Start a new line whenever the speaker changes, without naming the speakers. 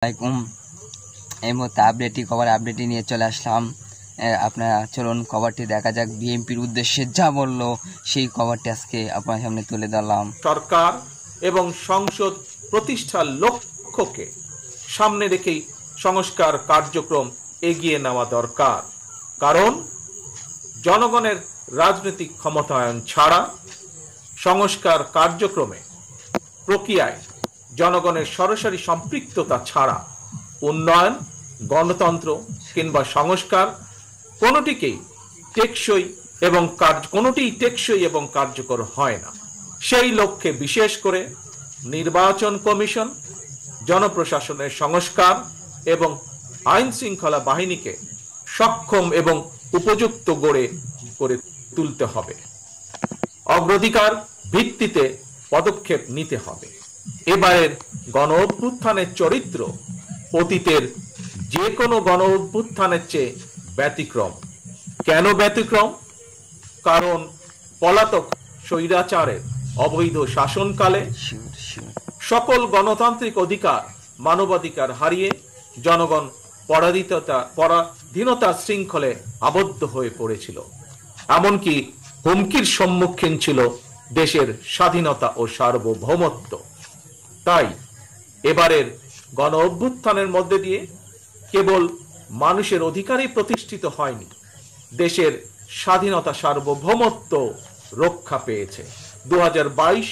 আসসালামাইকুম। এই মুহূর্তে আপডেটটি নিয়ে চলে আসলাম। আপনারা চলুন খবরটি দেখা যাক। বিএনপির উদ্দেশ্যে যা বলল সেই খবরটি আজকে আপনার সামনে তুলে ধরলাম।
সরকার এবং সংসদ প্রতিষ্ঠার লক্ষ্যকে সামনে রেখেই সংস্কার কার্যক্রম এগিয়ে নেওয়া দরকার। কারণ জনগণের রাজনৈতিক ক্ষমতায়ন ছাড়া সংস্কার কার্যক্রমে প্রক্রিয়ায় জনগণের সরাসরি সম্পৃক্ততা ছাড়া উন্নয়ন, গণতন্ত্র কিংবা সংস্কার কোনোটিই টেকসই এবং কার্যকর হয় না। সেই লক্ষ্যে বিশেষ করে নির্বাচন কমিশন, জনপ্রশাসনের সংস্কার এবং আইন শৃঙ্খলা বাহিনীকে সক্ষম এবং উপযুক্ত করে তুলতে হবে। অগ্রাধিকার ভিত্তিতে পদক্ষেপ নিতে হবে। এবারের গণ অভ্যুত্থানের চরিত্র অতীতের যে কোনো গণ অভ্যুত্থানের চেয়ে ব্যতিক্রম। কেন ব্যতিক্রম? কারণ পলাতক স্বৈরাচারের অবৈধ শাসনকালে সকল গণতান্ত্রিক অধিকার, মানবাধিকার হারিয়ে জনগণ পরাধীনতার শৃঙ্খলে আবদ্ধ হয়ে পড়েছিল। এমনকি হুমকির সম্মুখীন ছিল দেশের স্বাধীনতা ও সার্বভৌমত্ব। তাই এবারের গণ অভ্যুত্থানের মধ্যে দিয়ে কেবল মানুষের অধিকারই প্রতিষ্ঠিত হয়নি, দেশের স্বাধীনতা সার্বভৌমত্ব রক্ষা পেয়েছে। 2022